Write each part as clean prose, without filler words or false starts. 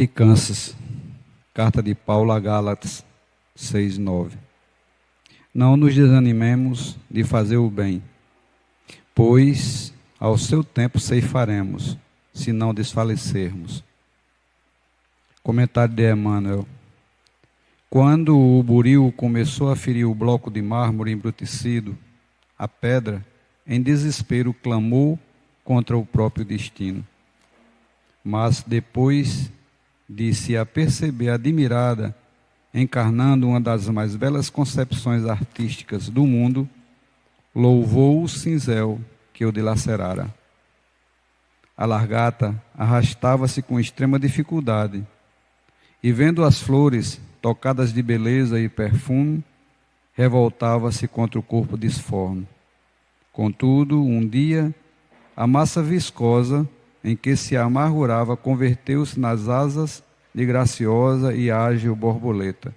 te cansas. Carta de Paulo a Gálatas 6:9. Não nos desanimemos de fazer o bem, pois ao seu tempo ceifaremos, se não desfalecermos. Comentário de Emmanuel. Quando o buril começou a ferir o bloco de mármore embrutecido, a pedra, em desespero, clamou contra o próprio destino. Mas depois de se aperceber admirada, encarnando uma das mais belas concepções artísticas do mundo, louvou o cinzel que o dilacerara. A largata arrastava-se com extrema dificuldade, e vendo as flores, tocadas de beleza e perfume, revoltava-se contra o corpo disforme. Contudo, um dia, a massa viscosa em que se amargurava converteu-se nas asas de graciosa e ágil borboleta.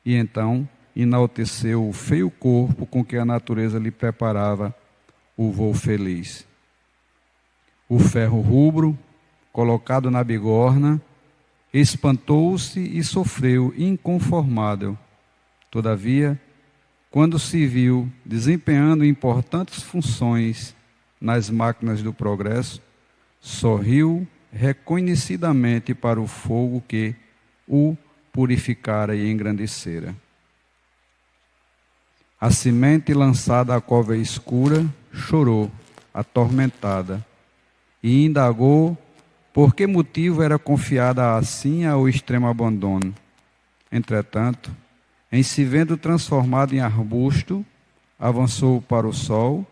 E então enalteceu o feio corpo com que a natureza lhe preparava o voo feliz. O ferro rubro, colocado na bigorna, espantou-se e sofreu inconformável. Todavia, quando se viu desempenhando importantes funções nas máquinas do progresso, sorriu reconhecidamente para o fogo que o purificara e engrandecera. A semente lançada à cova escura chorou, atormentada, e indagou por que motivo era confiada assim ao extremo abandono. Entretanto, em se vendo transformado em arbusto, avançou para o sol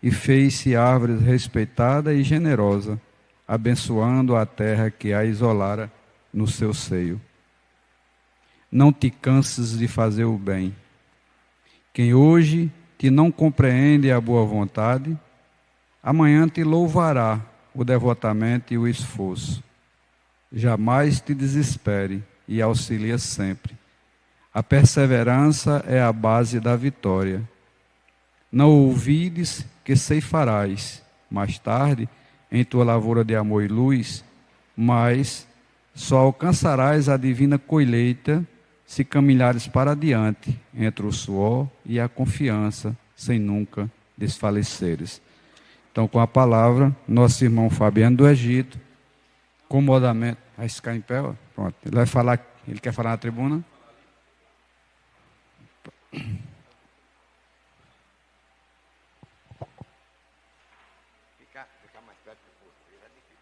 e fez-se árvore respeitada e generosa, abençoando a terra que a isolara no seu seio. Não te canses de fazer o bem. Quem hoje te não compreende a boa vontade, amanhã te louvará o devotamento e o esforço. Jamais te desespere e auxilia sempre. A perseverança é a base da vitória. Não ouvides que ceifarás, mais tarde, em tua lavoura de amor e luz, mas só alcançarás a divina colheita se caminhares para adiante, entre o suor e a confiança, sem nunca desfaleceres. Então, com a palavra, nosso irmão Fabiano do Egito, comodamente, vai ficar em pé, ó. Pronto, ele vai falar, ele quer falar na tribuna? Ficar mais perto do posto, é difícil.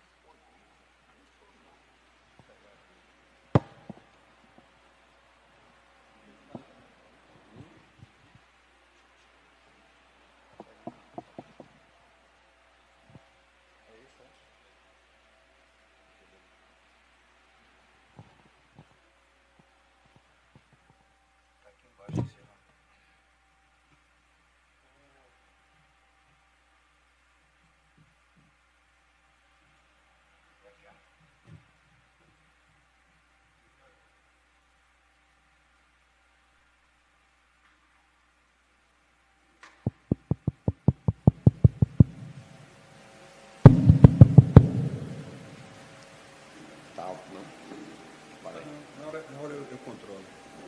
Na hora eu controlo.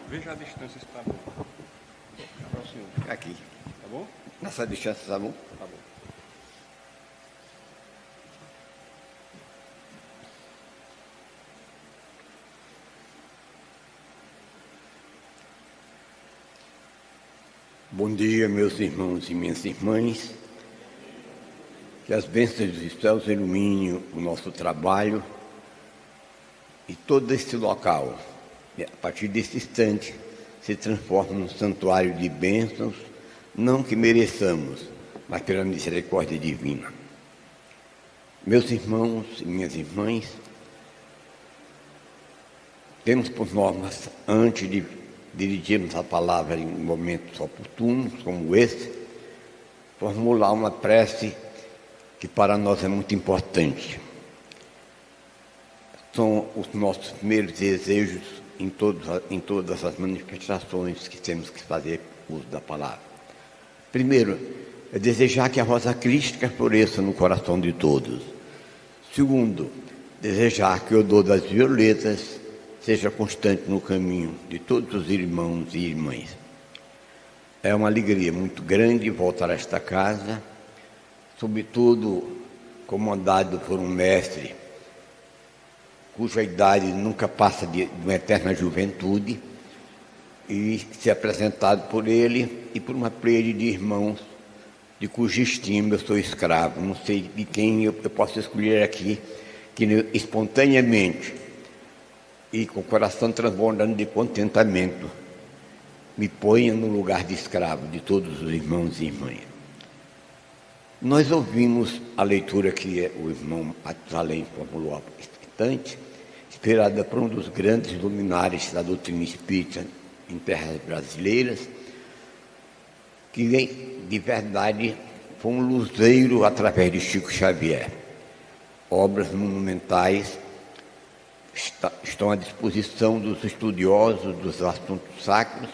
Veja a distância se está bom. Aqui. Tá bom? Nessa distância, tá bom? Tá bom. Bom dia, meus irmãos e minhas irmãs. Que as bênçãos dos céus iluminem o nosso trabalho e todo este local, a partir desse instante, se transforma num santuário de bênçãos, não que mereçamos, mas pela misericórdia divina. Meus irmãos e minhas irmãs, temos por normas, antes de dirigirmos a palavra em momentos oportunos, como esse, formular uma prece que para nós é muito importante. São os nossos primeiros desejos em todas as manifestações que temos que fazer uso da palavra. Primeiro, é desejar que a rosa crística floresça no coração de todos. Segundo, desejar que o odor das violetas seja constante no caminho de todos os irmãos e irmãs. É uma alegria muito grande voltar a esta casa, sobretudo comandado por um mestre cuja idade nunca passa de uma eterna juventude, e ser apresentado por ele e por uma pleiade de irmãos de cuja estima eu sou escravo. Não sei de quem eu posso escolher aqui, que espontaneamente e com o coração transbordando de contentamento me ponha no lugar de escravo de todos os irmãos e irmãs. Nós ouvimos a leitura que o irmão Matusalém formulou há instante, inspirada por um dos grandes luminares da doutrina espírita em terras brasileiras, que de verdade foi um luzeiro através de Chico Xavier. Obras monumentais estão à disposição dos estudiosos dos assuntos sacros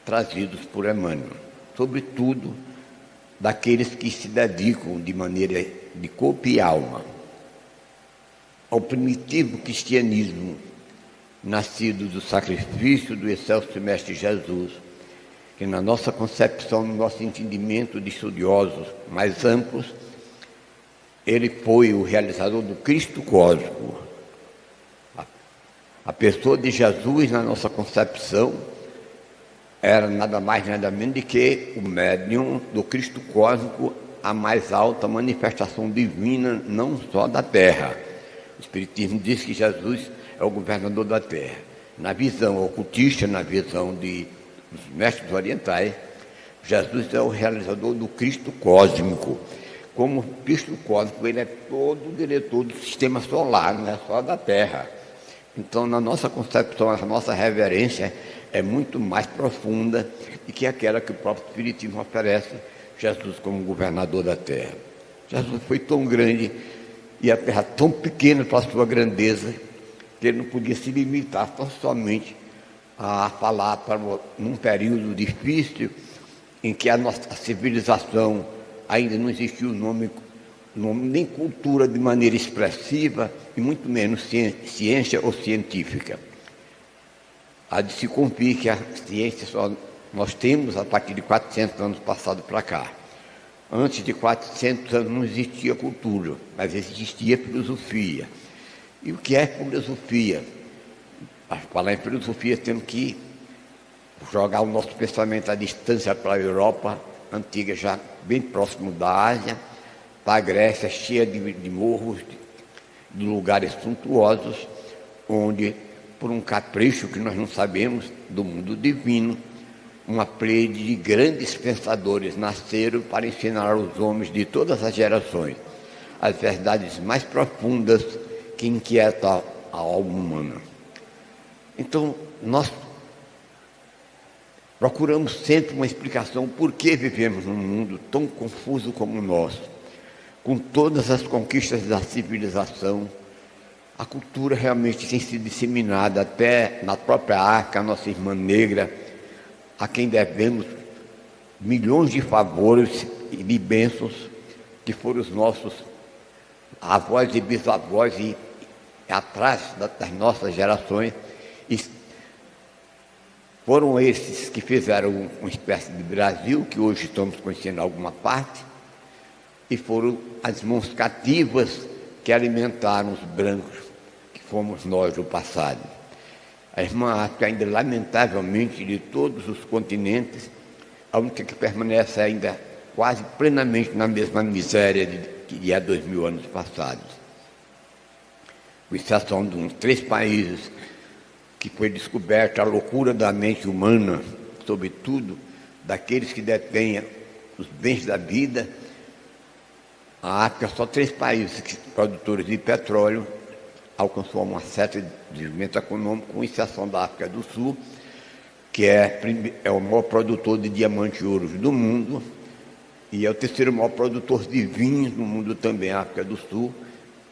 trazidos por Emmanuel, sobretudo daqueles que se dedicam de maneira de corpo e alma ao primitivo cristianismo nascido do sacrifício do excelso Mestre Jesus, que na nossa concepção, no nosso entendimento de estudiosos mais amplos, ele foi o realizador do Cristo cósmico. A pessoa de Jesus, na nossa concepção, era nada mais nada menos do que o médium do Cristo cósmico, a mais alta manifestação divina, não só da Terra. O Espiritismo diz que Jesus é o governador da Terra. Na visão ocultista, na visão dos mestres orientais, Jesus é o realizador do Cristo cósmico. Como o Cristo cósmico, ele é todo o diretor do sistema solar, não é só da Terra. Então, na nossa concepção, a nossa reverência é muito mais profunda do que aquela que o próprio Espiritismo oferece, Jesus como governador da Terra. Jesus foi tão grande e a Terra tão pequena para a sua grandeza, que ele não podia se limitar tão somente a falar num período difícil em que a nossa civilização ainda não existia o nome nem cultura de maneira expressiva e muito menos ciência ou científica. Há de se cumprir que a ciência só nós temos a partir de 400 anos passados para cá. Antes de 400 anos não existia cultura, mas existia filosofia. E o que é filosofia? Para falar em filosofia, temos que jogar o nosso pensamento à distância para a Europa antiga, já bem próximo da Ásia, para a Grécia, cheia de morros, de lugares suntuosos, onde, por um capricho que nós não sabemos do mundo divino, uma pleiade de grandes pensadores nasceram para ensinar aos homens de todas as gerações as verdades mais profundas que inquietam a alma humana. Então, nós procuramos sempre uma explicação por que vivemos num mundo tão confuso como o nosso, com todas as conquistas da civilização. A cultura realmente tem sido disseminada até na própria África, a nossa irmã negra, a quem devemos milhões de favores e de bênçãos, que foram os nossos avós e bisavós e atrás das nossas gerações, e foram esses que fizeram uma espécie de Brasil, que hoje estamos conhecendo alguma parte, e foram as mãos cativas que alimentaram os brancos, que fomos nós no passado. A irmã África ainda, lamentavelmente, de todos os continentes, a única que permanece ainda quase plenamente na mesma miséria que há 2000 anos passados. Com exceção de uns 3 países que foi descoberta a loucura da mente humana, sobretudo daqueles que detêm os bens da vida. A África, só 3 países produtores de petróleo alcançou uma certa desenvolvimento econômico, com exceção da África do Sul, que é o maior produtor de diamante e ouro do mundo, e é o 3º maior produtor de vinhos no mundo também, a África do Sul,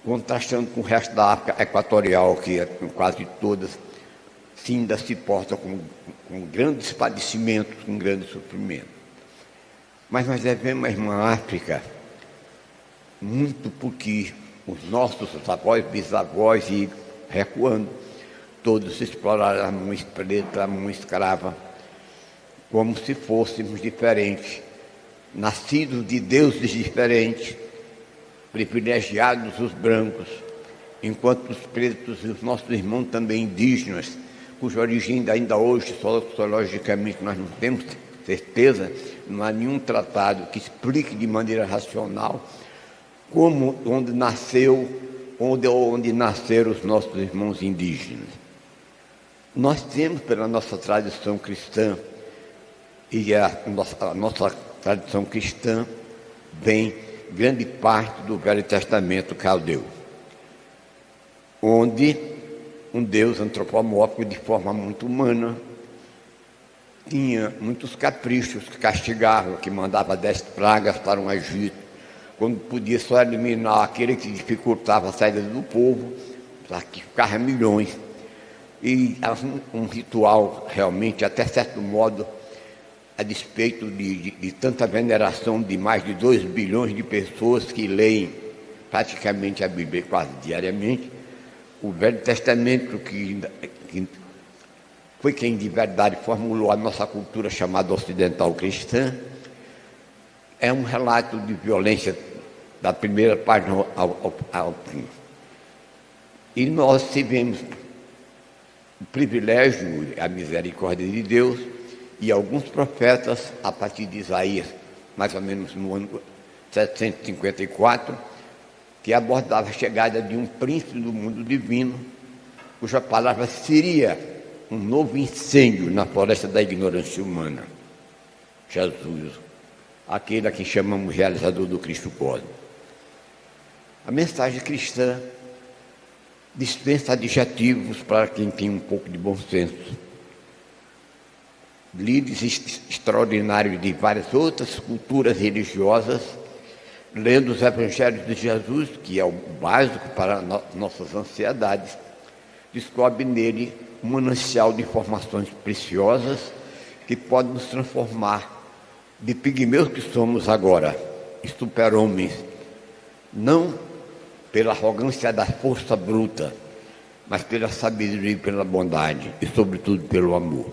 contrastando com o resto da África equatorial, que é quase todas ainda se porta com grandes padecimentos, com grandes sofrimentos. Mas nós devemos a irmã África muito porque os nossos avós, bisavós, e recuando, todos exploraram a mão preta, a mão escrava, como se fôssemos diferentes, nascidos de deuses diferentes, privilegiados os brancos, enquanto os pretos e os nossos irmãos também indígenas, cuja origem ainda hoje, sociologicamente, nós não temos certeza, não há nenhum tratado que explique de maneira racional onde nasceram os nossos irmãos indígenas. Nós temos, pela nossa tradição cristã, e a nossa tradição cristã vem grande parte do Velho Testamento caldeu, onde um Deus antropomórfico de forma muito humana tinha muitos caprichos, que castigava, que mandava 10 pragas para um Egito, quando podia só eliminar aquele que dificultava a saída do povo, sacrificava milhões. E um ritual realmente, até certo modo, a despeito de tanta veneração de mais de 2 bilhões de pessoas que leem praticamente a Bíblia quase diariamente, o Velho Testamento, que foi quem de verdade formulou a nossa cultura chamada ocidental cristã, é um relato de violência da primeira página ao fim. E nós tivemos o privilégio, a misericórdia de Deus, e alguns profetas, a partir de Isaías, mais ou menos no ano 754, que abordava a chegada de um príncipe do mundo divino, cuja palavra seria um novo incêndio na floresta da ignorância humana. Jesus, aquele a quem chamamos realizador do Cristo cósmico. A mensagem cristã dispensa adjetivos para quem tem um pouco de bom senso. Líderes extraordinários de várias outras culturas religiosas, lendo os evangelhos de Jesus, que é o básico para nossas ansiedades, descobre nele um manancial de informações preciosas que pode nos transformar de pigmeus que somos agora, em super-homens, não pela arrogância da força bruta, mas pela sabedoria e pela bondade, e sobretudo pelo amor.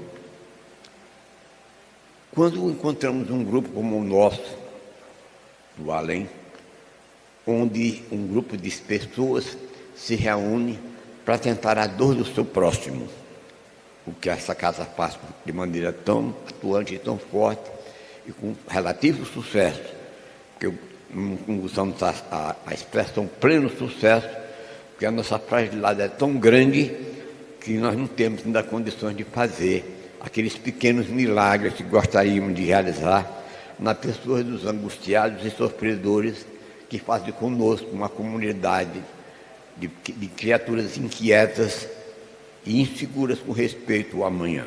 Quando encontramos um grupo como o nosso, do além, onde um grupo de pessoas se reúne para tentar a dor do seu próximo, o que essa casa faz de maneira tão atuante e tão forte, e com relativo sucesso, porque usamos a expressão pleno sucesso, porque a nossa fragilidade é tão grande que nós não temos ainda condições de fazer aqueles pequenos milagres que gostaríamos de realizar na pessoa dos angustiados e sofredores que fazem conosco uma comunidade de criaturas inquietas e inseguras com respeito ao amanhã.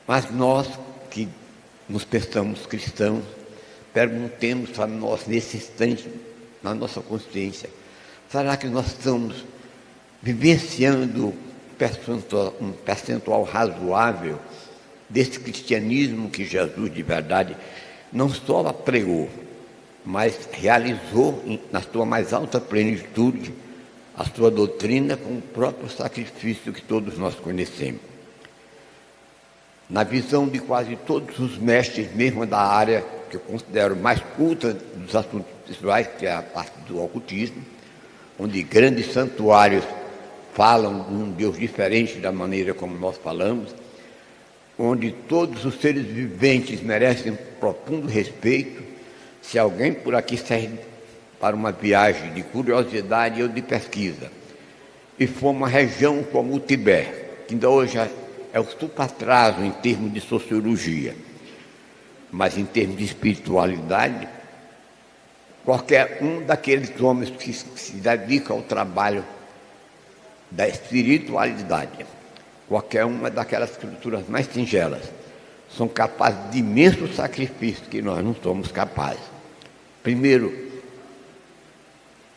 Mas nós que nos pensamos cristãos, perguntemos a nós nesse instante, na nossa consciência, será que nós estamos vivenciando um percentual razoável desse cristianismo que Jesus de verdade não só pregou, mas realizou na sua mais alta plenitude a sua doutrina com o próprio sacrifício que todos nós conhecemos. Na visão de quase todos os mestres, mesmo da área que eu considero mais culta dos assuntos espirituais, que é a parte do ocultismo, onde grandes santuários falam de um Deus diferente da maneira como nós falamos, onde todos os seres viventes merecem profundo respeito. Se alguém por aqui sai para uma viagem de curiosidade ou de pesquisa e for uma região como o Tibete, que ainda hoje é o supratraso em termos de sociologia, mas em termos de espiritualidade, qualquer um daqueles homens que se dedicam ao trabalho da espiritualidade, qualquer uma daquelas escrituras mais singelas, são capazes de imensos sacrifícios que nós não somos capazes. Primeiro,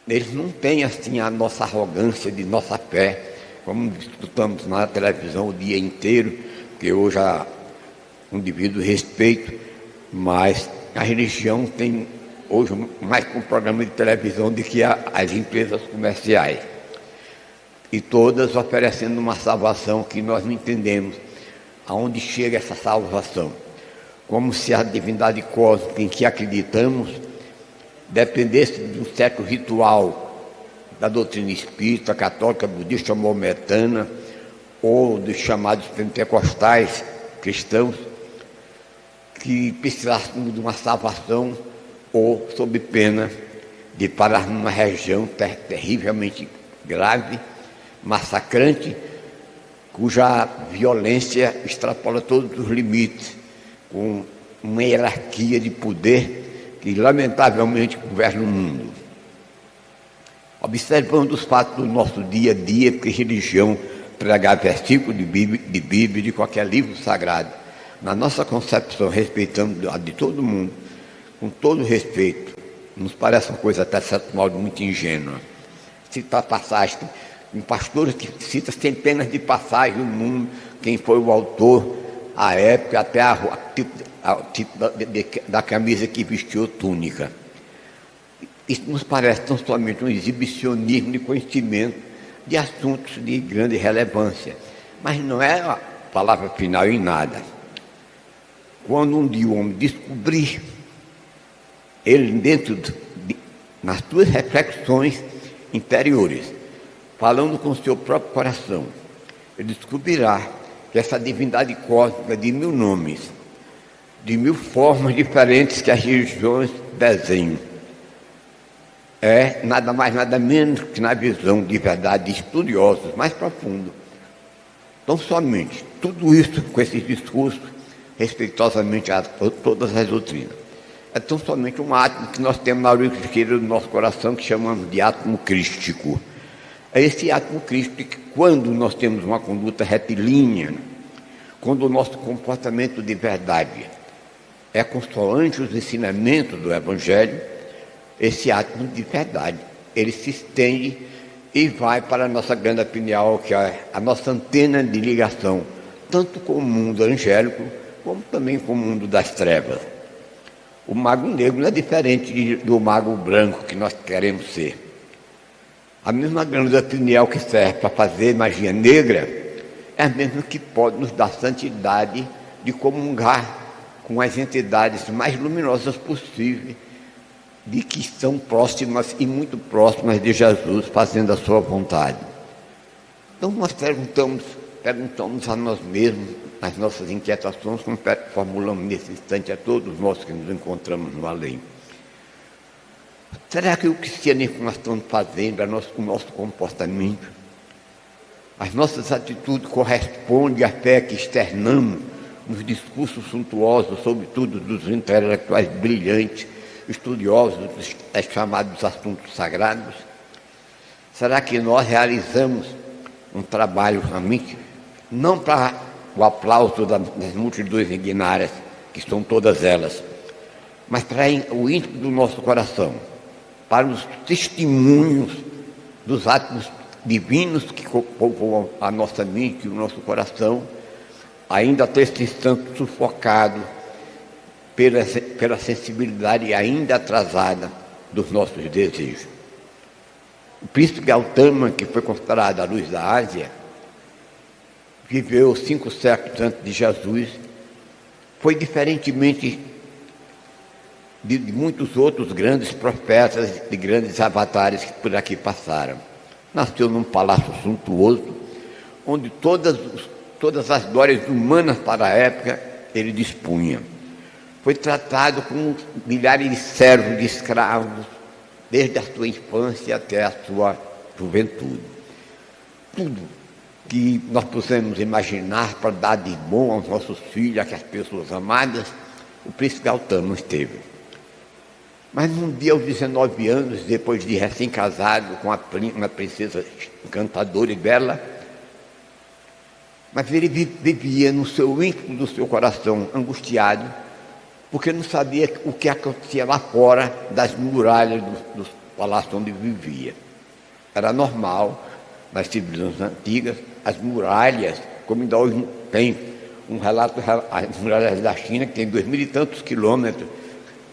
eles não têm assim a nossa arrogância de nossa fé, como escutamos na televisão o dia inteiro, que hoje há um devido respeito, mas a religião tem hoje mais com programa de televisão do que as empresas comerciais. E todas oferecendo uma salvação que nós não entendemos aonde chega essa salvação. Como se a divindade cósmica em que acreditamos dependesse de um certo ritual da doutrina espírita, católica, budista, maometana, ou dos chamados pentecostais cristãos, que precisássemos de uma salvação ou sob pena de parar numa região terrivelmente grave, massacrante, cuja violência extrapola todos os limites, com uma hierarquia de poder que lamentavelmente governa o mundo. Observando os fatos do nosso dia a dia, porque religião pregar versículo de Bíblia, de qualquer livro sagrado, na nossa concepção, respeitando a de todo mundo, com todo respeito, nos parece uma coisa até certo modo muito ingênua. Citar passagem, um pastor que cita centenas de passagens no mundo, quem foi o autor, a época, até tipo da camisa que vestiu túnica. Isso nos parece tão somente um exibicionismo de conhecimento de assuntos de grande relevância, mas não é a palavra final em nada. Quando um dia o homem descobrir, ele nas suas reflexões interiores, falando com o seu próprio coração, ele descobrirá que essa divindade cósmica de 1000 nomes, de 1000 formas diferentes que as religiões desenham, é nada mais, nada menos que na visão de verdade de estudiosos mais profundos. Então, somente tudo isso com esses discursos, respeitosamente a todas as doutrinas. É tão somente um átomo que nós temos na origem esquerda do nosso coração, que chamamos de átomo crístico. É esse átomo crístico que, quando nós temos uma conduta retilínea, quando o nosso comportamento de verdade é consoante os ensinamentos do Evangelho, esse átomo de verdade, ele se estende e vai para a nossa glândula pineal, que é a nossa antena de ligação, tanto com o mundo angélico, como também com o mundo das trevas. O mago negro não é diferente do mago branco que nós queremos ser. A mesma glândula pineal que serve para fazer magia negra é a mesma que pode nos dar santidade de comungar com as entidades mais luminosas possíveis, de que estão próximas e muito próximas de Jesus, fazendo a sua vontade. Então nós perguntamos a nós mesmos, as nossas inquietações, como formulamos nesse instante a todos nós que nos encontramos no além. Será que o cristianismo que nós estamos fazendo, o nosso comportamento, as nossas atitudes correspondem à fé que externamos nos discursos suntuosos, sobretudo dos intelectuais brilhantes, estudiosos dos chamados assuntos sagrados? Será que nós realizamos um trabalho realmente, não para o aplauso das multidões ignárias, que são todas elas, mas para o íntimo do nosso coração, para os testemunhos dos atos divinos que povoam a nossa mente e o nosso coração, ainda até esse instante sufocado pela sensibilidade ainda atrasada dos nossos desejos. O príncipe Gautama, que foi considerado a luz da Ásia, viveu 5 séculos antes de Jesus, foi diferentemente de muitos outros grandes profetas, de grandes avatares que por aqui passaram. Nasceu num palácio suntuoso, onde todas as glórias humanas para a época ele dispunha. Foi tratado com milhares de servos, de escravos, desde a sua infância até a sua juventude. Tudo que nós possamos imaginar para dar de bom aos nossos filhos, às pessoas amadas, o príncipe Gautama esteve. Mas num dia, aos 19 anos, depois de recém-casado com uma princesa encantadora e bela, mas ele vivia no seu íntimo do seu coração angustiado, porque não sabia o que acontecia lá fora das muralhas dos palácios onde vivia. Era normal, nas civilizações antigas, as muralhas, como ainda hoje tem um relato, as muralhas da China, que tem 2000 e tantos quilômetros,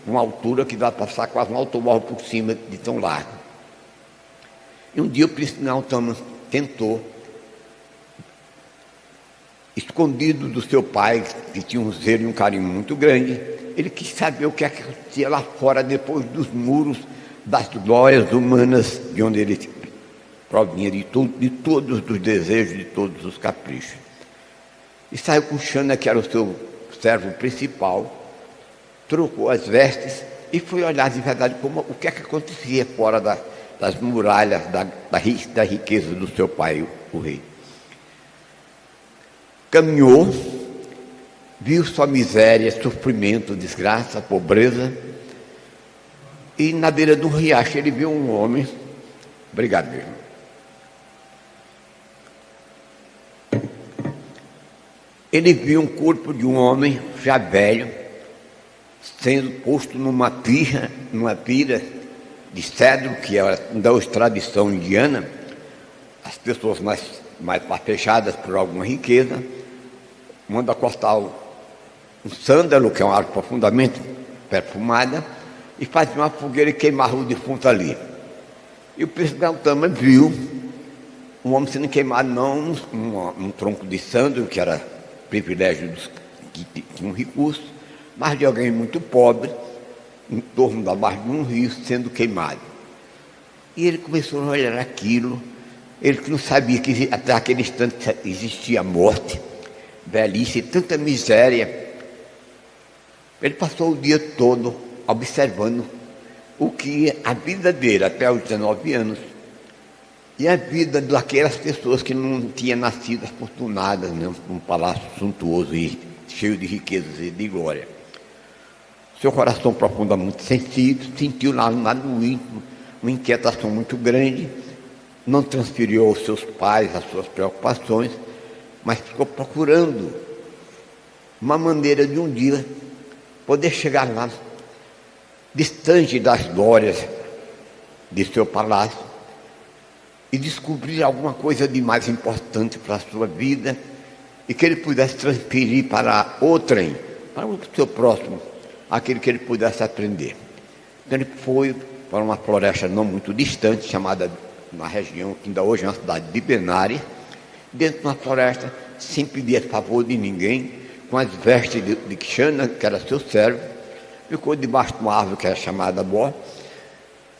uma altura que dá para passar quase um automóvel por cima de tão largo. E um dia o príncipe Gautama tentou, escondido do seu pai, que tinha um zelo e um carinho muito grande, ele quis saber o que acontecia lá fora, depois dos muros das glórias humanas, de onde ele provinha de todos os desejos, de todos os caprichos. E saiu com Xana, que era o seu servo principal, trocou as vestes e foi olhar de verdade o que acontecia fora das muralhas da riqueza do seu pai, o rei. Caminhou, viu sua miséria, sofrimento, desgraça, pobreza, e na beira do riacho ele viu um homem, brigadeiro. Ele viu um corpo de um homem já velho, sendo posto numa pira de cedro, que é da tradição indiana. As pessoas mais fechadas por alguma riqueza mandam cortar um sândalo, que é uma árvore profundamente perfumada, e faz uma fogueira e queimar o defunto ali. E o príncipe Gautama viu um homem sendo queimado, não um tronco de sândalo, que era privilégio dos que tinham recursos, mas de alguém muito pobre, em torno da margem de um rio, sendo queimado. E ele começou a olhar aquilo, ele que não sabia que até aquele instante existia morte, velhice e tanta miséria. Ele passou o dia todo observando o que a vida dele, até os 19 anos, e a vida daquelas pessoas que não tinham nascido afortunadas, né, num palácio suntuoso e cheio de riquezas e de glória. Seu coração profundamente sensível, sentiu lá no íntimo uma inquietação muito grande, não transferiu aos seus pais as suas preocupações, mas ficou procurando uma maneira de um dia poder chegar lá, distante das glórias de seu palácio, e descobrir alguma coisa de mais importante para a sua vida, e que ele pudesse transferir para outrem, para o seu próximo, aquele que ele pudesse aprender. Então ele foi para uma floresta não muito distante, chamada, na região que ainda hoje é uma cidade de Benares, dentro de uma floresta, sem pedir favor de ninguém, com as vestes de Xana, que era seu servo, ficou debaixo de uma árvore que era chamada Bó,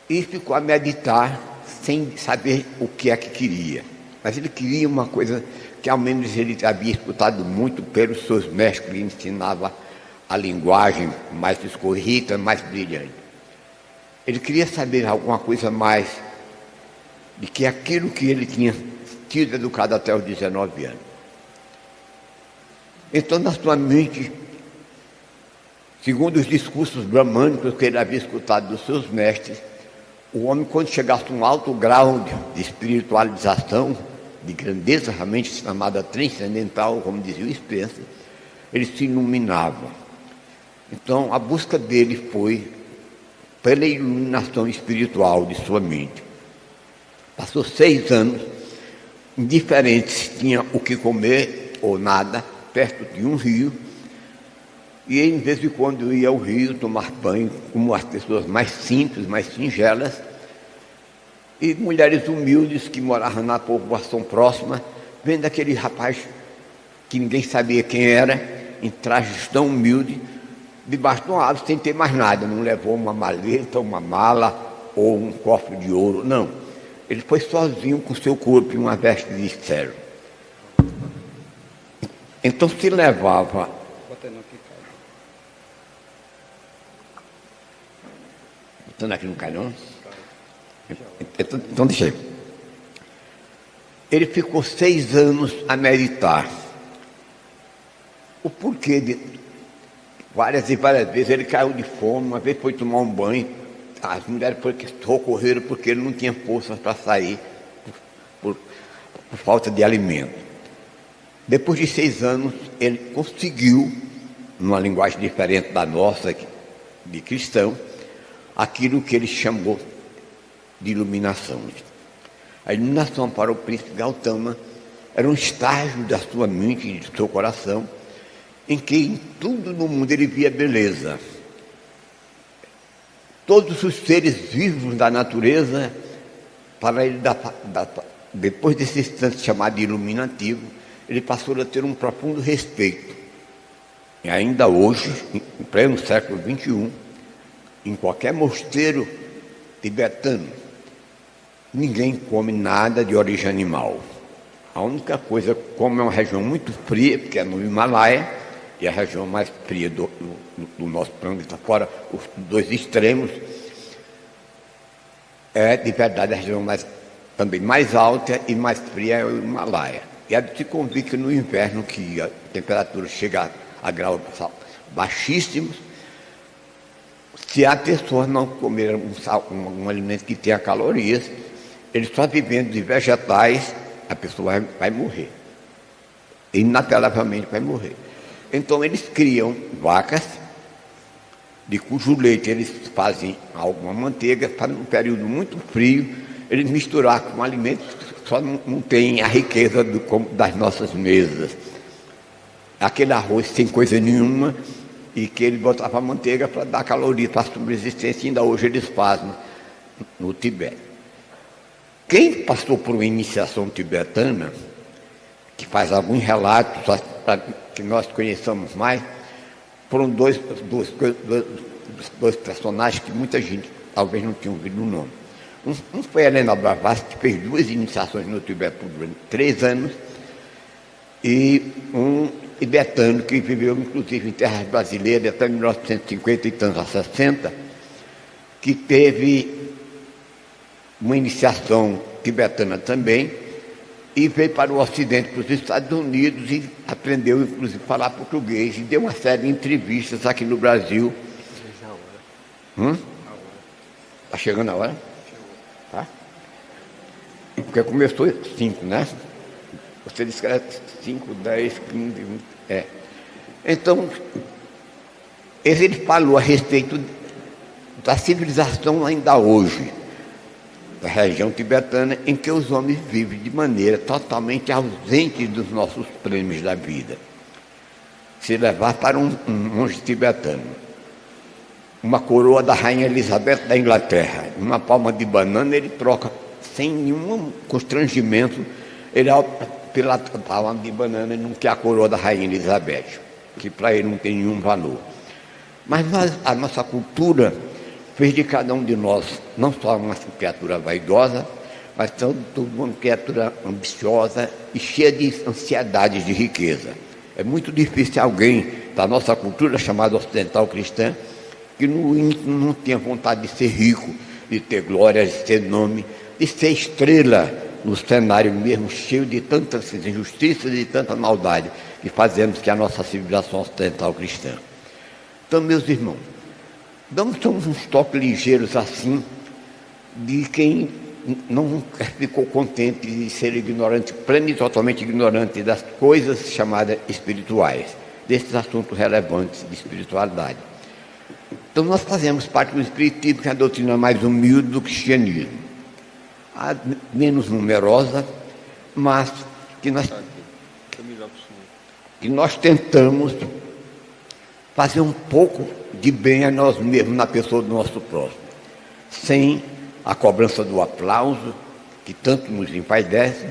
e ficou a meditar, sem saber o que é que queria. Mas ele queria uma coisa que ao menos ele havia escutado muito pelos seus mestres, que ensinava a linguagem mais escorrida, mais brilhante. Ele queria saber alguma coisa mais de que aquilo que ele tinha sido educado até os 19 anos. Então, na sua mente, segundo os discursos bramânicos que ele havia escutado dos seus mestres, o homem, quando chegasse a um alto grau de espiritualização, de grandeza realmente chamada transcendental, como dizia o Spencer, ele se iluminava. Então, a busca dele foi pela iluminação espiritual de sua mente. Passou 6 anos, indiferente se tinha o que comer ou nada, perto de um rio, e ele, de vez em quando, ia ao rio tomar banho, como as pessoas mais simples, mais singelas, e mulheres humildes que moravam na povoação próxima, vendo aquele rapaz que ninguém sabia quem era, em trajes tão humildes, debaixo de uma árvore, sem ter mais nada. Não levou uma maleta, uma mala ou um cofre de ouro, não. Ele foi sozinho com seu corpo em uma veste de cedro. Então se levava. Botando aqui no calhão. Então deixa eu. Ele ficou 6 anos a meditar. O porquê de várias e várias vezes ele caiu de fome, uma vez foi tomar um banho, as mulheres socorreram porque ele não tinha forças para sair por falta de alimento. Depois de 6 anos, ele conseguiu, numa linguagem diferente da nossa, de cristão, aquilo que ele chamou de iluminação. A iluminação para o príncipe Gautama era um estágio da sua mente e do seu coração, em que em tudo no mundo ele via beleza. todos os seres vivos da natureza, para ele, depois desse instante chamado iluminativo, ele passou a ter um profundo respeito. E ainda hoje, em pleno século XXI, em qualquer mosteiro tibetano, ninguém come nada de origem animal. A única coisa, como é uma região muito fria, porque é no Himalaia, e a região mais fria do nosso planeta, fora os dois extremos, é de verdade a região também mais alta e mais fria é o Himalaia. E é de se convir que no inverno, que a temperatura chega a graus baixíssimos, se a pessoa não comer um alimento que tenha calorias, ele só vivendo de vegetais, a pessoa vai morrer. Inapelavelmente vai morrer. Então eles criam vacas, de cujo leite eles fazem alguma manteiga, para num período muito frio, eles misturar com alimentos que só não tem a riqueza das nossas mesas. Aquele arroz sem coisa nenhuma, e que ele botava manteiga para dar caloria para a subsistência, ainda hoje eles fazem no Tibete. Quem passou por uma iniciação tibetana, que faz alguns relatos para que nós conheçamos mais, foram dois personagens que muita gente talvez não tinha ouvido o nome. Um foi a Helena Blavatsky, que fez 2 iniciações no Tibete durante 3 anos, e um tibetano que viveu inclusive em terras brasileiras até 1950 e tantos a 60, que teve uma iniciação tibetana também, e veio para o Ocidente, para os Estados Unidos, e aprendeu inclusive a falar português, e deu uma série de entrevistas aqui no Brasil. Está chegando a hora? Tá? Porque começou 5, né? Você disse que era 5, 10, 15, 20. Então, ele falou a respeito da civilização ainda hoje, da região tibetana, em que os homens vivem de maneira totalmente ausente dos nossos prêmios da vida. Se levar para um monge tibetano uma coroa da rainha Elizabeth da Inglaterra, uma palma de banana, ele troca sem nenhum constrangimento, ele pela palma de banana, ele não quer a coroa da rainha Elizabeth, que para ele não tem nenhum valor. Mas a nossa cultura fez de cada um de nós não só uma criatura vaidosa, mas toda uma criatura ambiciosa e cheia de ansiedades de riqueza. É muito difícil alguém da nossa cultura, chamada ocidental cristã, que não tenha vontade de ser rico, de ter glória, de ter nome, de ser estrela no cenário mesmo cheio de tantas injustiças e de tanta maldade que fazemos que a nossa civilização ocidental cristã. Então, meus irmãos, damos uns toques ligeiros assim de quem não ficou contente de ser ignorante, pleno e totalmente ignorante das coisas chamadas espirituais, desses assuntos relevantes de espiritualidade. Então nós fazemos parte do espiritismo, que é a doutrina mais humilde do cristianismo, a menos numerosa, mas que nós tentamos fazer um pouco de bem a nós mesmos na pessoa do nosso próximo, sem a cobrança do aplauso, que tanto nos empaidece,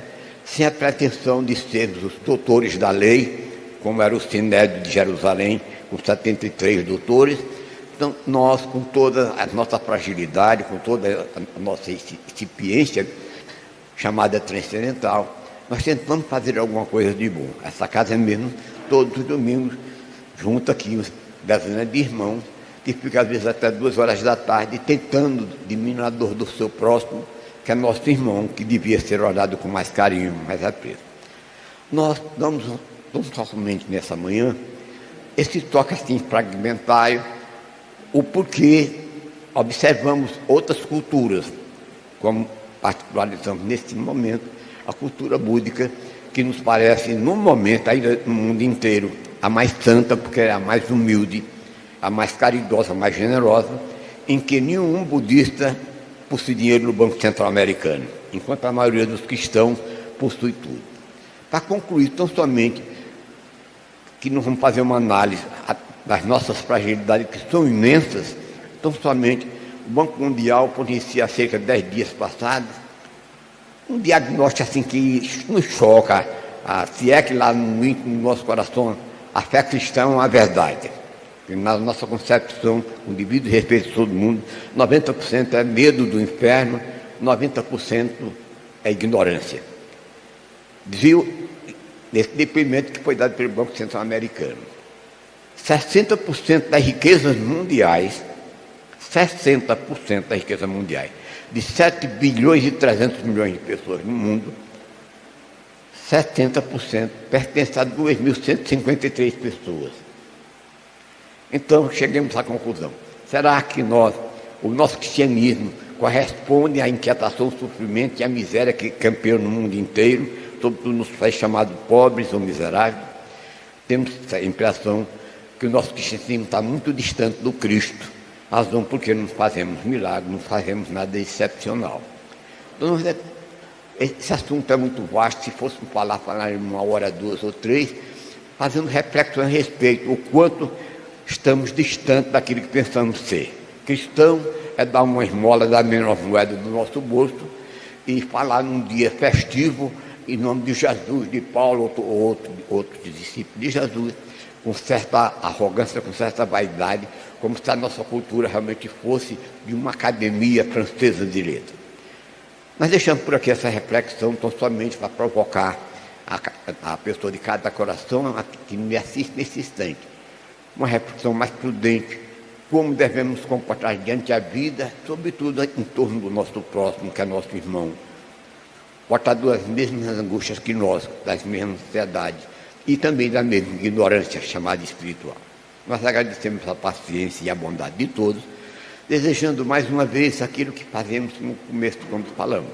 sem a pretensão de sermos os doutores da lei, como era o Sinédrio de Jerusalém, com 73 doutores. Então, nós, com toda a nossa fragilidade, com toda a nossa incipiência, chamada transcendental, nós tentamos fazer alguma coisa de bom. Essa casa é mesmo, todos os domingos, junto aqui, dezenas de irmãos, que ficam às vezes até 2 horas da tarde, tentando diminuir a dor do seu próximo, que é nosso irmão, que devia ser olhado com mais carinho, mais apreço. Nós damos somente nessa manhã esse toque assim fragmentário, o porquê observamos outras culturas, como particularizamos nesse momento a cultura búdica, que nos parece, no momento, ainda no mundo inteiro, a mais santa, porque é a mais humilde, a mais caridosa, a mais generosa, em que nenhum budista possui dinheiro no Banco Central Americano, enquanto a maioria dos cristãos possui tudo. Para concluir, tão somente que nós vamos fazer uma análise das nossas fragilidades, que são imensas, tão somente O Banco Mundial pronuncia há cerca de 10 dias passados um diagnóstico assim que nos choca, se é que lá no íntimo do nosso coração a fé cristã é uma verdade. E na nossa concepção, com devido respeito de todo mundo, 90% é medo do inferno, 90% é ignorância. Viu nesse depoimento que foi dado pelo Banco Central Americano. 60% das riquezas mundiais, 60% das riquezas mundiais, de 7 bilhões e 300 milhões de pessoas no mundo, 70% pertence a 2.153 pessoas. Então, chegamos à conclusão. Será que o nosso cristianismo corresponde à inquietação, ao sofrimento e à miséria que campeou no mundo inteiro, sobretudo nos países chamados pobres ou miseráveis? Temos a impressão que o nosso cristianismo está muito distante do Cristo, razão porque não fazemos milagres, não fazemos nada excepcional. Então, esse assunto é muito vasto. Se fôssemos falar em 1 hora, 2 ou 3, fazendo reflexões a respeito o quanto estamos distantes daquilo que pensamos ser. Cristão é dar uma esmola da menor moeda do nosso bolso e falar num dia festivo em nome de Jesus, de Paulo ou outros discípulos de Jesus, com certa arrogância, com certa vaidade, como se a nossa cultura realmente fosse de uma academia francesa de letras. Nós deixamos por aqui essa reflexão, então, somente para provocar a pessoa de cada coração que me assiste nesse instante. Uma reflexão mais prudente, como devemos nos comportar diante da vida, sobretudo em torno do nosso próximo, que é nosso irmão, portador das mesmas angústias que nós, das mesmas ansiedades e também da mesma ignorância chamada espiritual. Nós agradecemos a paciência e a bondade de todos, desejando mais uma vez aquilo que fazemos no começo, quando falamos.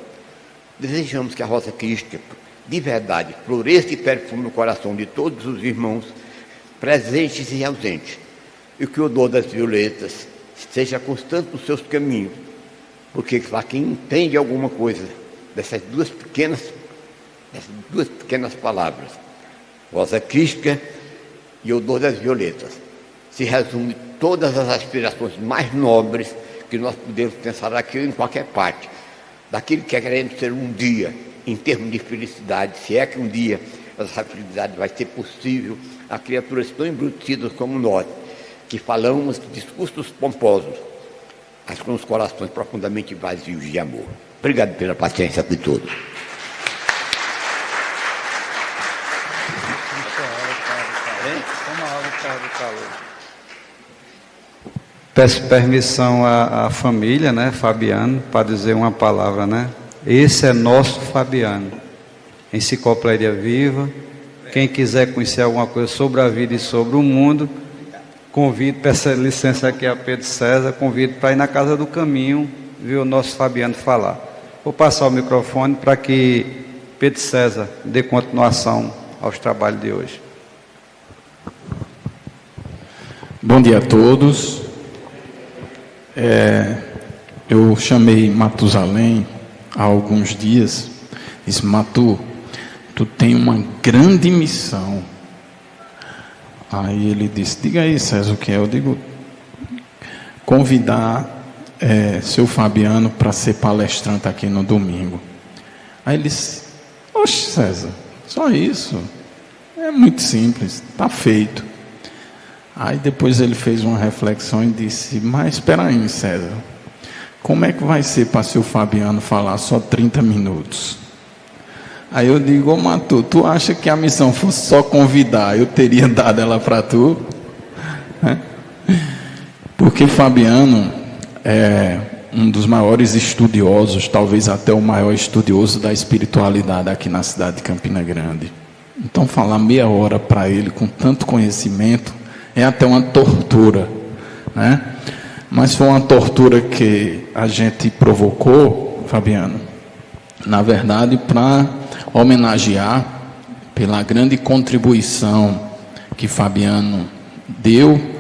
Desejamos que a rosa crística, de verdade, floresça e perfume no coração de todos os irmãos, presentes e ausentes, e que o odor das violetas seja constante nos seus caminhos, porque para quem entende alguma coisa dessas duas pequenas palavras, rosa crística e odor das violetas, se resume todas as aspirações mais nobres que nós podemos pensar aqui ou em qualquer parte, daquilo que queremos ser um dia, em termos de felicidade, se é que um dia essa felicidade vai ser possível a criaturas tão embrutecidas como nós, que falamos discursos pomposos, mas com os corações profundamente vazios de amor. Obrigado pela paciência de todos. Peço permissão à família, né, Fabiano, para dizer uma palavra, né? Esse é nosso Fabiano. Enciclopédia Viva. Quem quiser conhecer alguma coisa sobre a vida e sobre o mundo, convido, peço licença aqui a Pedro César, convido para ir na Casa do Caminho, ver o nosso Fabiano falar. Vou passar o microfone para que Pedro César dê continuação aos trabalhos de hoje. Bom dia a todos. Eu chamei Matusalém há alguns dias, disse: Matu, tu tem uma grande missão. Aí ele disse: diga aí, César, o que é? Eu digo: convidar seu Fabiano para ser palestrante aqui no domingo. Aí ele disse: oxe, César, só isso? É muito simples, está feito. Aí depois ele fez uma reflexão e disse: mas espera aí, César, como é que vai ser para seu Fabiano falar só 30 minutos? Aí eu digo: ô Matu, tu acha que a missão fosse só convidar, eu teria dado ela para tu? Porque Fabiano é um dos maiores estudiosos, talvez até o maior estudioso da espiritualidade aqui na cidade de Campina Grande. Então falar meia hora para ele com tanto conhecimento é até uma tortura, né? Mas foi uma tortura que a gente provocou, Fabiano, na verdade, para homenagear pela grande contribuição que Fabiano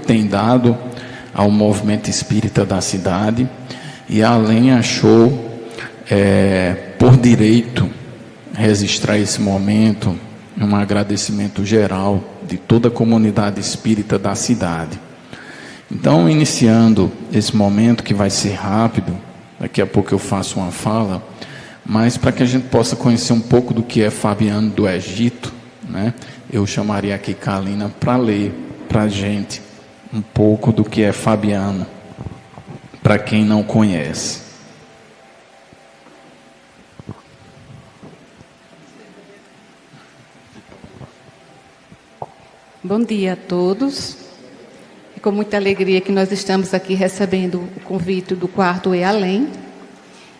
tem dado ao movimento espírita da cidade, e além achou por direito registrar esse momento, um agradecimento geral de toda a comunidade espírita da cidade. Então, iniciando esse momento que vai ser rápido, daqui a pouco eu faço uma fala, mas para que a gente possa conhecer um pouco do que é Fabiano do Egito, né? Eu chamaria aqui Kalina para ler para a gente um pouco do que é Fabiano, para quem não conhece. Bom dia a todos. É com muita alegria que nós estamos aqui recebendo o convite do quarto E Além.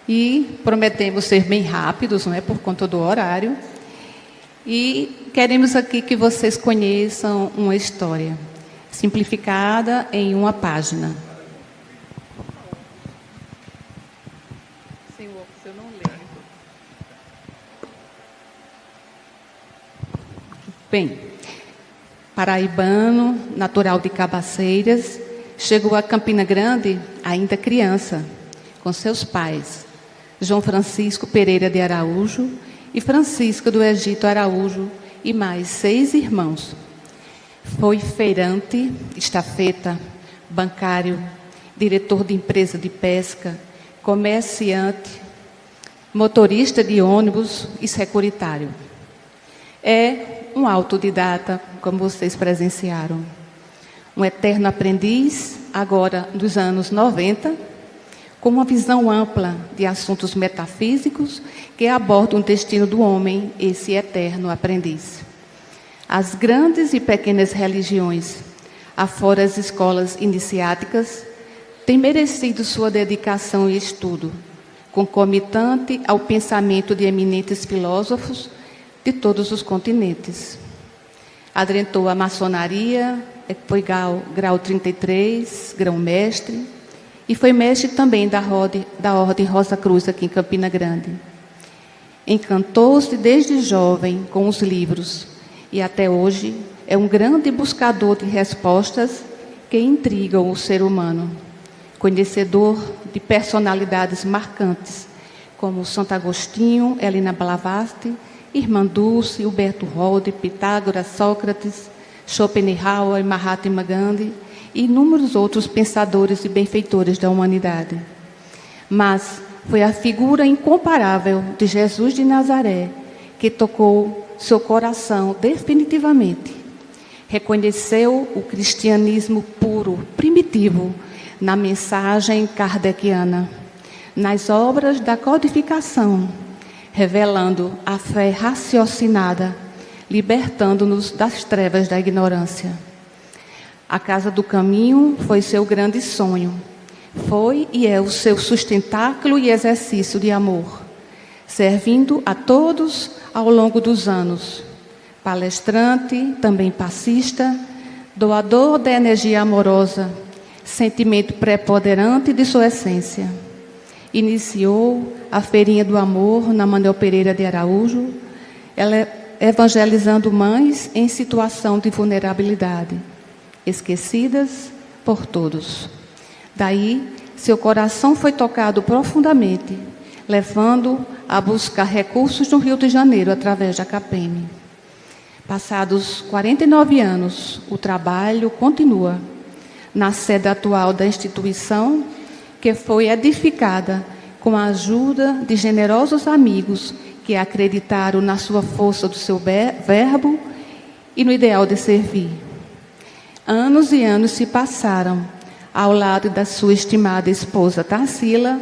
E prometemos ser bem rápidos, não é, por conta do horário. E queremos aqui que vocês conheçam uma história simplificada em uma página. Sem óculos eu não leio. Bem, paraibano, natural de Cabaceiras, chegou a Campina Grande ainda criança, com seus pais, João Francisco Pereira de Araújo e Francisca do Egito Araújo, e mais 6 irmãos. Foi feirante, estafeta, bancário, diretor de empresa de pesca, comerciante, motorista de ônibus e securitário. É um autodidata, como vocês presenciaram. Um eterno aprendiz, agora dos anos 90, com uma visão ampla de assuntos metafísicos que abordam o destino do homem, esse eterno aprendiz. As grandes e pequenas religiões, afora as escolas iniciáticas, têm merecido sua dedicação e estudo, concomitante ao pensamento de eminentes filósofos de todos os continentes. Adentrar a maçonaria, foi grau 33, grão-mestre, e foi mestre também da Ordem Rosa Cruz, aqui em Campina Grande. Encantou-se desde jovem com os livros, e até hoje é um grande buscador de respostas que intrigam o ser humano. Conhecedor de personalidades marcantes, como Santo Agostinho, Helena Blavatsky, Irmã Dulce, Huberto Holder, Pitágoras, Sócrates, Schopenhauer, Mahatma Gandhi e inúmeros outros pensadores e benfeitores da humanidade. Mas foi a figura incomparável de Jesus de Nazaré que tocou seu coração definitivamente. Reconheceu o cristianismo puro, primitivo, na mensagem kardeciana, nas obras da codificação, revelando a fé raciocinada, libertando-nos das trevas da ignorância. A Casa do Caminho foi seu grande sonho. Foi e é o seu sustentáculo e exercício de amor, servindo a todos ao longo dos anos. Palestrante, também passista, doador da energia amorosa, sentimento preponderante de sua essência. Iniciou a Feirinha do Amor na Manuel Pereira de Araújo, evangelizando mães em situação de vulnerabilidade, esquecidas por todos. Daí, seu coração foi tocado profundamente, levando a buscar recursos no Rio de Janeiro através da CAPEM. Passados 49 anos, o trabalho continua na sede atual da instituição, que foi edificada com a ajuda de generosos amigos que acreditaram na sua força do seu verbo e no ideal de servir. Anos e anos se passaram ao lado da sua estimada esposa Tarsila,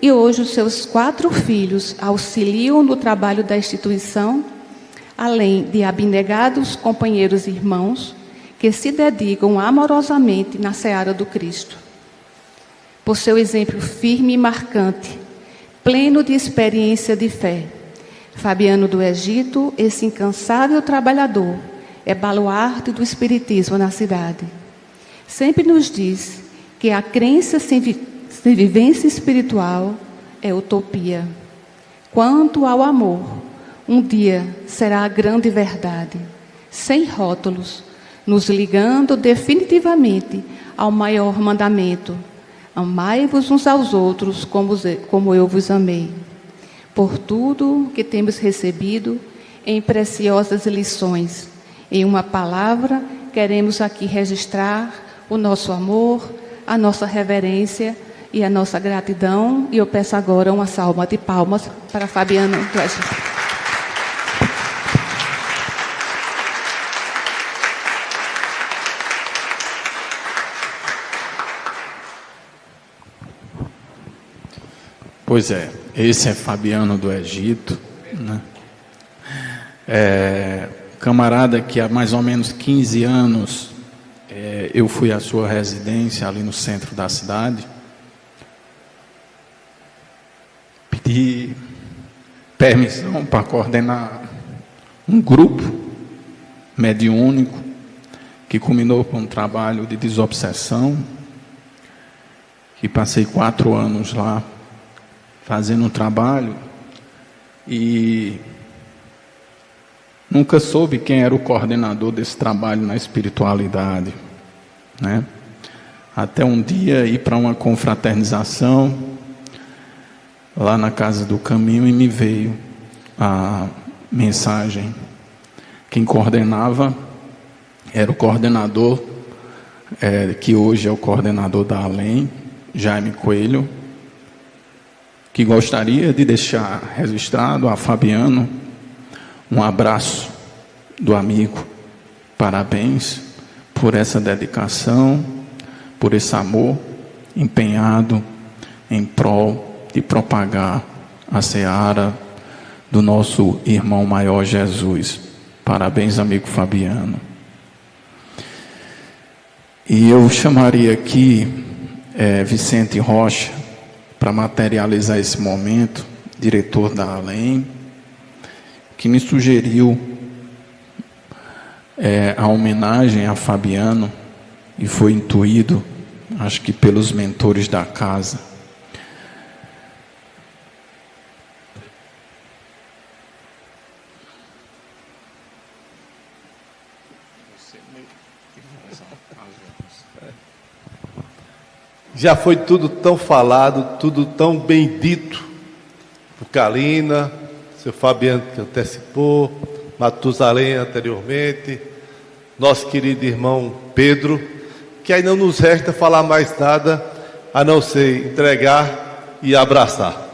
e hoje os seus 4 filhos auxiliam no trabalho da instituição, além de abnegados companheiros e irmãos que se dedicam amorosamente na seara do Cristo. Por seu exemplo firme e marcante, pleno de experiência de fé, Fabiano do Egito, esse incansável trabalhador, é baluarte do espiritismo na cidade. Sempre nos diz que a crença sem vivência espiritual é utopia. Quanto ao amor, um dia será a grande verdade, sem rótulos, nos ligando definitivamente ao maior mandamento: amai-vos uns aos outros como eu vos amei. Por tudo que temos recebido em preciosas lições, em uma palavra, queremos aqui registrar o nosso amor, a nossa reverência e a nossa gratidão. E eu peço agora uma salva de palmas para Fabiano do Egito. Pois é, esse é Fabiano do Egito, né? Camarada que há mais ou menos 15 anos eu fui à sua residência ali no centro da cidade, pedi permissão para coordenar um grupo mediúnico que culminou com um trabalho de desobsessão, que passei 4 anos lá fazendo um trabalho e nunca soube quem era o coordenador desse trabalho na espiritualidade, né? Até um dia ir para uma confraternização lá na Casa do Caminho e me veio a mensagem. Quem coordenava era o coordenador, que hoje é o coordenador da Além, Jaime Coelho, que gostaria de deixar registrado a Fabiano um abraço do amigo. Parabéns por essa dedicação, por esse amor empenhado em prol de propagar a seara do nosso irmão maior Jesus. Parabéns, amigo Fabiano. E eu chamaria aqui Vicente Rocha para materializar esse momento, diretor da Além, que me sugeriu a homenagem a Fabiano, e foi intuído, acho que pelos mentores da casa. Já foi tudo tão falado, tudo tão bem dito por Kalina, seu Fabiano que antecipou, Matusalém anteriormente, nosso querido irmão Pedro, que aí não nos resta falar mais nada a não ser entregar e abraçar.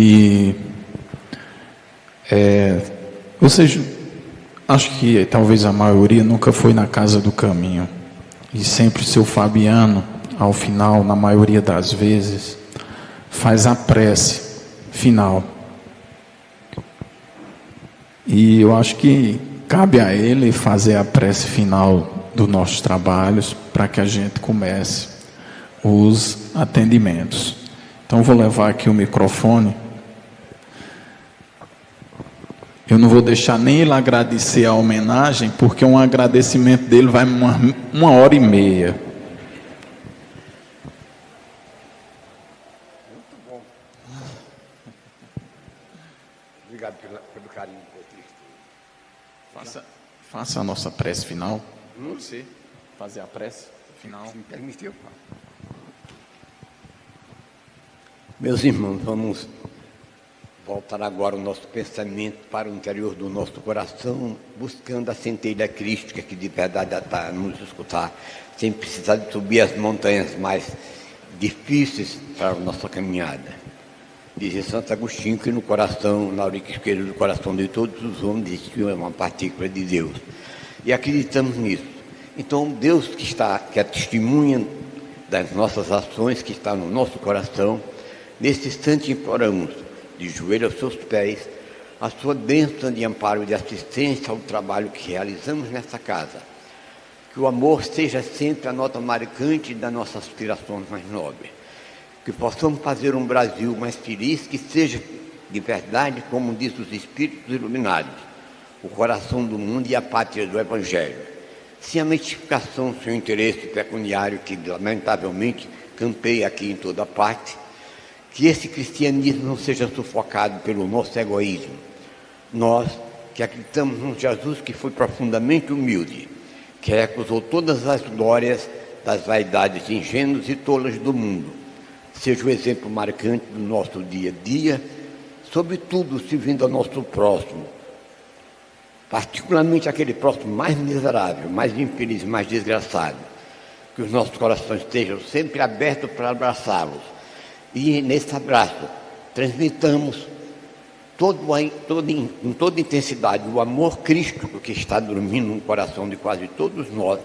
E vocês, acho que talvez a maioria nunca foi na Casa do Caminho, e sempre seu Fabiano, ao final, na maioria das vezes, faz a prece final. E eu acho que cabe a ele fazer a prece final dos nossos trabalhos, para que a gente comece os atendimentos. Então vou levar aqui o microfone. Eu não vou deixar nem ele agradecer a homenagem, porque um agradecimento dele vai uma hora e meia. Muito bom. Obrigado pelo carinho. Faça a nossa prece final. Você fazer a prece final. Se me permitiu. Meus irmãos, vamos voltar agora o nosso pensamento para o interior do nosso coração, buscando a centelha crística que de verdade está a nos escutar, sem precisar de subir as montanhas mais difíceis para a nossa caminhada. Dizia Santo Agostinho que no coração, na auriga esquerda do coração de todos os homens, existe uma partícula de Deus. E acreditamos nisso. Então, Deus que é testemunha das nossas ações, que está no nosso coração, nesse instante imploramos, de joelho aos seus pés, a sua bênção de amparo e de assistência ao trabalho que realizamos nessa casa. Que o amor seja sempre a nota marcante das nossas aspirações mais nobres. Que possamos fazer um Brasil mais feliz, que seja de verdade, como diz os Espíritos iluminados, o coração do mundo e a pátria do Evangelho. Sem a mitificação, sem o interesse pecuniário que lamentavelmente campeia aqui em toda parte, que esse cristianismo não seja sufocado pelo nosso egoísmo, Nós que acreditamos num Jesus que foi profundamente humilde, que recusou todas as glórias das vaidades ingênuas e tolas do mundo, seja o exemplo marcante do nosso dia a dia, sobretudo servindo ao nosso próximo, particularmente aquele próximo mais miserável, mais infeliz, mais desgraçado. Que os nossos corações estejam sempre abertos para abraçá-los. E nesse abraço, transmitamos em toda intensidade o amor crístico que está dormindo no coração de quase todos nós,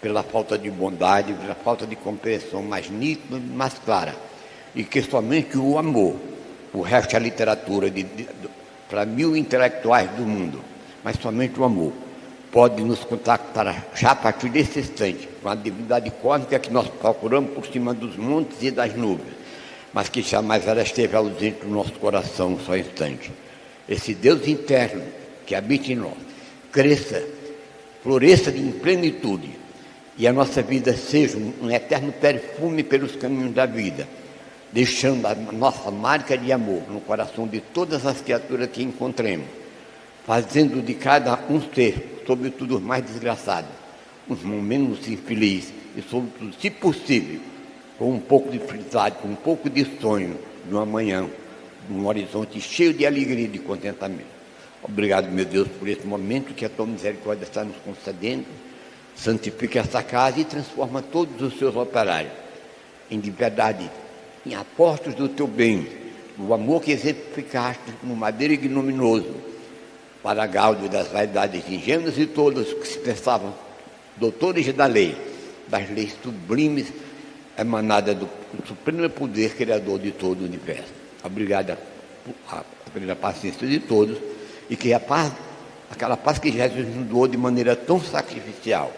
pela falta de bondade, pela falta de compreensão mais nítida e mais clara. E que somente o amor, o resto é a literatura para 1000 intelectuais do mundo, mas somente o amor pode nos contactar já a partir desse instante, com a divindade cósmica que nós procuramos por cima dos montes e das nuvens, mas que jamais ela esteve ausente do nosso coração só um instante. Esse Deus interno que habita em nós, cresça, floresça em plenitude, e a nossa vida seja um eterno perfume pelos caminhos da vida, deixando a nossa marca de amor no coração de todas as criaturas que encontremos, fazendo de cada um ser, sobretudo os mais desgraçados, os menos infelizes e, sobretudo, se possível, com um pouco de felicidade, com um pouco de sonho de uma manhã, de um horizonte cheio de alegria e de contentamento. Obrigado, meu Deus, por esse momento que a tua misericórdia está nos concedendo. Santifica essa casa e transforma todos os seus operários em de verdade, em apóstolos do teu bem, o amor que exemplificaste no madeiro ignominoso, para gáudio das vaidades ingênuas e todas que se pensavam doutores da lei, das leis sublimes emanadas do supremo poder criador de todo o universo. Obrigado pela paciência de todos, e que a paz, aquela paz que Jesus nos doou de maneira tão sacrificial,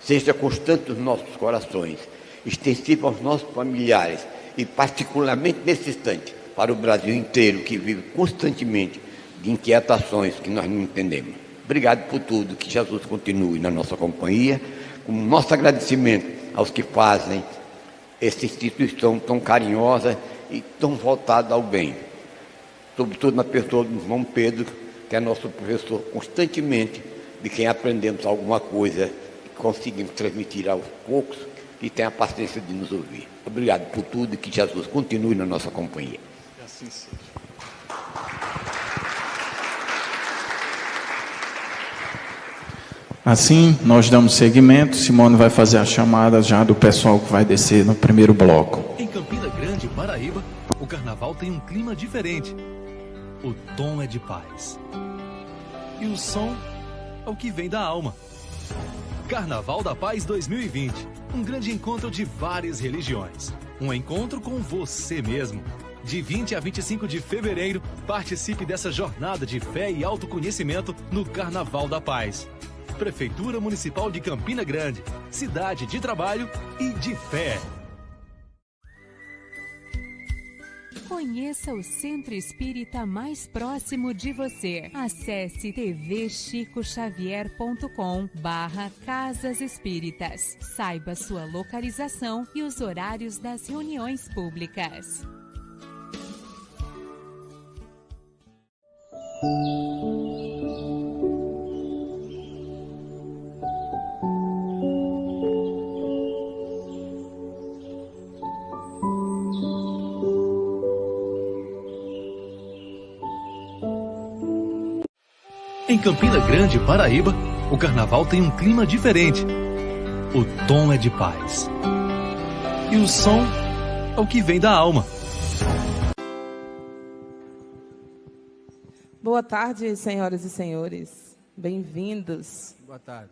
seja constante nos nossos corações, extensiva aos nossos familiares e particularmente nesse instante para o Brasil inteiro, que vive constantemente de inquietações que nós não entendemos. Obrigado por tudo, que Jesus continue na nossa companhia, com nosso agradecimento aos que fazem essa instituição tão carinhosa e tão voltada ao bem, sobretudo na pessoa do irmão Pedro, que é nosso professor constantemente, de quem aprendemos alguma coisa e conseguimos transmitir aos poucos, e tem a paciência de nos ouvir. Obrigado por tudo e que Jesus continue na nossa companhia. Que assim seja. Assim, nós damos seguimento. Simone vai fazer a chamada já do pessoal que vai descer no primeiro bloco. Em Campina Grande, Paraíba, o carnaval tem um clima diferente. O tom é de paz. E o som é o que vem da alma. Carnaval da Paz 2020. Um grande encontro de várias religiões. Um encontro com você mesmo. De 20 a 25 de fevereiro, participe dessa jornada de fé e autoconhecimento no Carnaval da Paz. Prefeitura Municipal de Campina Grande, cidade de trabalho e de fé. Conheça o centro espírita mais próximo de você. Acesse tvchicoxavier.com/casas espíritas. Saiba sua localização e os horários das reuniões públicas. Em Campina Grande, Paraíba, o carnaval tem um clima diferente. O tom é de paz. E o som é o que vem da alma. Boa tarde, senhoras e senhores. Bem-vindos. Boa tarde.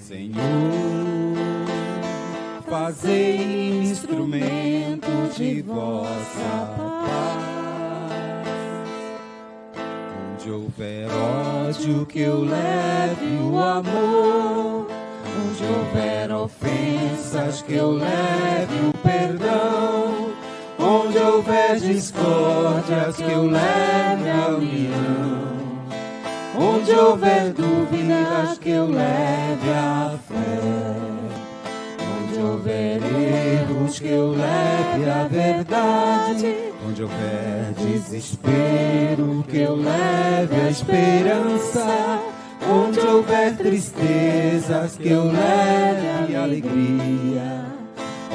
Senhor, fazei instrumento de vossa paz. Onde houver ódio, que eu leve o amor. Onde houver ofensas, que eu leve o perdão. Onde houver discórdias, que eu leve a união. Onde houver dúvidas, que eu leve a fé. Onde houver erros, que eu leve a verdade. Onde houver desespero, que eu leve a esperança. Onde houver tristezas, que eu leve a alegria.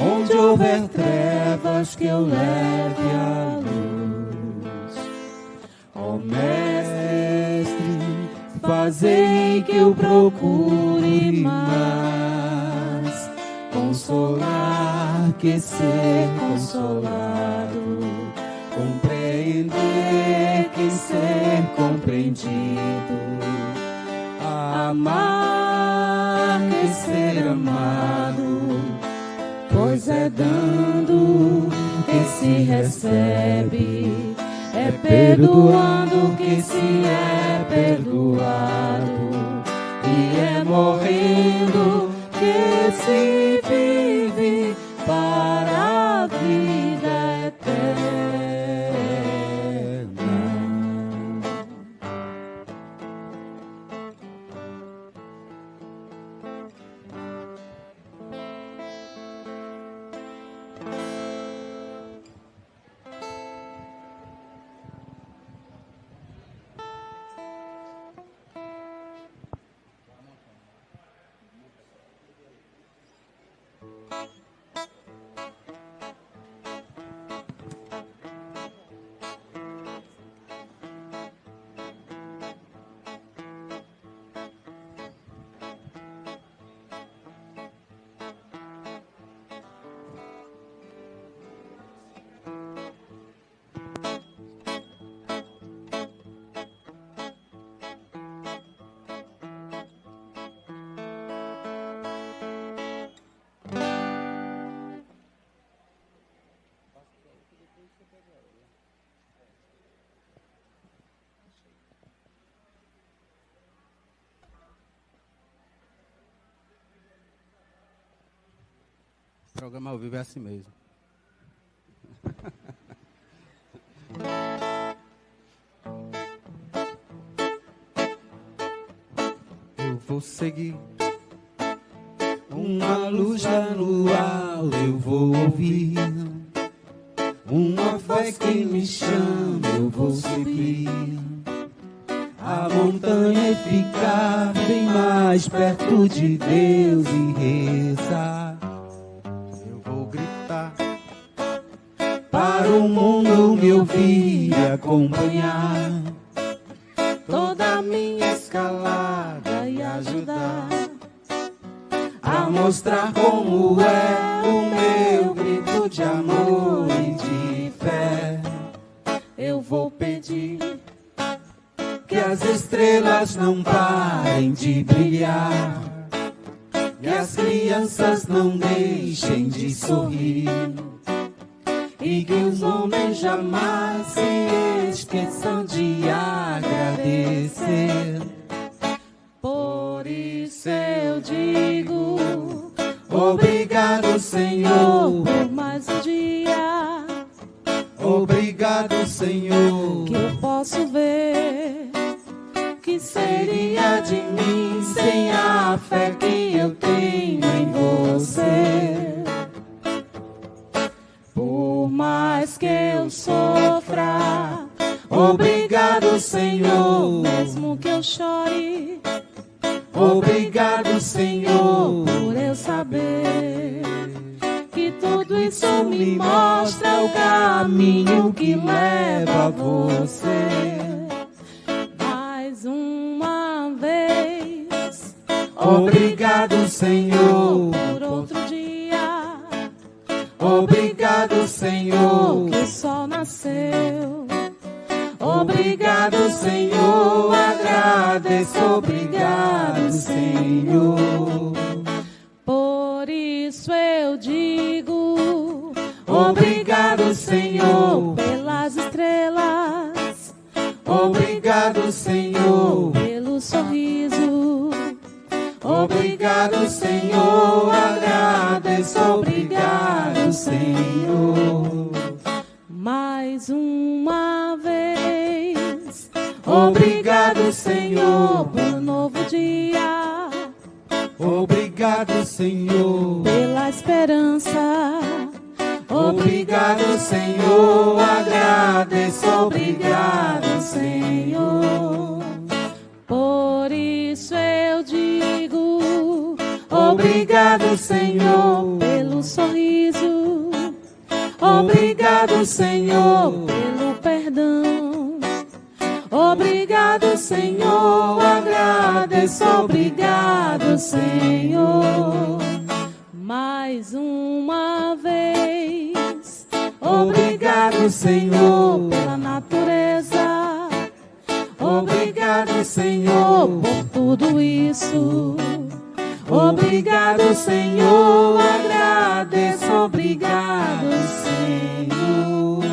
Onde houver trevas, que eu leve a luz. Ó Mestre, fazei que eu procure mais consolar que ser consolado, compreender que ser compreendido, amar que ser amado, pois é dando que se recebe, é perdoando que se é perdoado, e é morrendo que se vive para a vida eterna. O programa ao vivo é assim mesmo. Eu vou seguir uma luz lá no alto, eu vou ouvir uma voz que me chama, eu vou subir a montanha e ficar bem mais perto de Deus e rezar. Para o mundo me ouvir e acompanhar toda a minha escalada e ajudar a mostrar como é o meu grito de amor e de fé. Eu vou pedir que as estrelas não parem de brilhar, que as crianças não deixem de sorrir, e que os homens jamais se esqueçam de agradecer. Por isso eu digo, obrigado, Senhor, por mais um dia. Obrigado, Senhor, que eu posso ver. Que seria de mim sem a fé que eu tenho em você? Por mais que eu sofra, obrigado, Senhor, mesmo que eu chore. Obrigado, Senhor, por eu saber que tudo isso me mostra o caminho que leva a você. Mais uma vez, obrigado, Senhor, por outro dia. Obrigado, Senhor, que o sol nasceu. Obrigado, Senhor, agradeço. Obrigado, Senhor. isso eu digo, obrigado, Senhor, pelas estrelas. Obrigado, Senhor, pelo sorriso. Obrigado, Senhor, agradeço. Obrigado, Senhor. Mais uma vez. Obrigado, Senhor, pelo novo dia. Obrigado, Senhor, pela esperança. Obrigado, Senhor, agradeço. Obrigado, Senhor. Por isso eu digo, obrigado, Senhor, pelo sorriso. Obrigado, Senhor, pelo perdão. Obrigado, Senhor, agradeço. Obrigado, Senhor. Mais uma vez. Obrigado, Senhor, pela natureza. Obrigado, Senhor, por tudo isso. Obrigado, Senhor, agradeço. Obrigado, Senhor.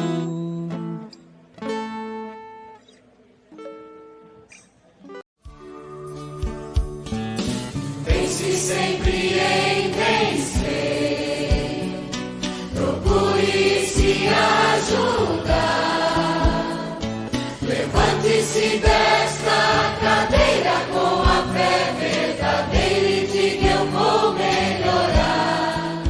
Pense sempre em vencer, procure se ajudar. Levante-se desta cadeira com a fé verdadeira e diga: eu vou melhorar.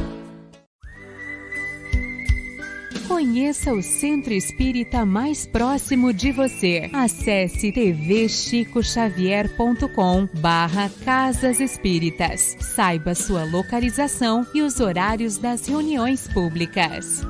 Conheça o Centro Espírita mais próximo de você. Acesse tvchicoxavier.com/Casas Espíritas. Saiba sua localização e os horários das reuniões públicas.